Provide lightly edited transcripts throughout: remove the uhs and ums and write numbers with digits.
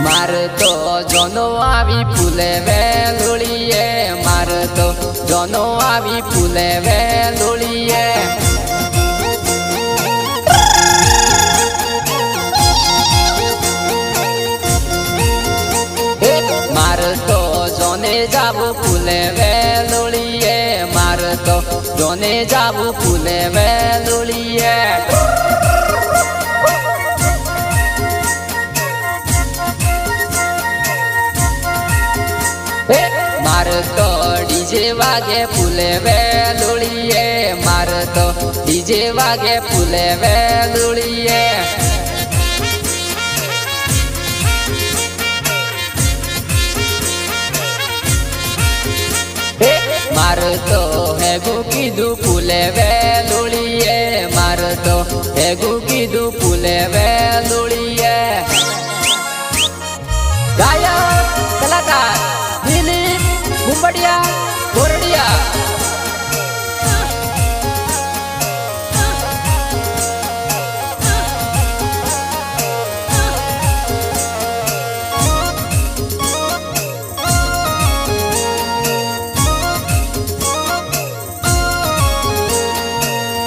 मार तो जोनो आवी फूले वेलुड़िए मार तो जोनो आवी फूले वेलुड़िए मार तो जोने जाबू फूले वेलुड़िए मार तो जोने जाबू फूले वेलुड़िए मार तो डीजे वागे फूले वेलुड़िए मार तो डीजे वागे फूले वेलुड़िए मार तो है गुकीदू फूले वेलुड़िए मार तो है गुकीदू फूले वेलुड़िए गायक कलाकार बुंबड़िया गोरडिया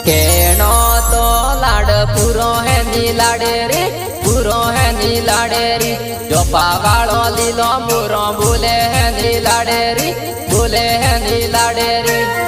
केनो तो लाड पूरो है नी लाडे रे पूरो है नी लाडे री जो पावाड़ो लीलो मुरो बोले है नी लाडे री बोले है नी लाडे री।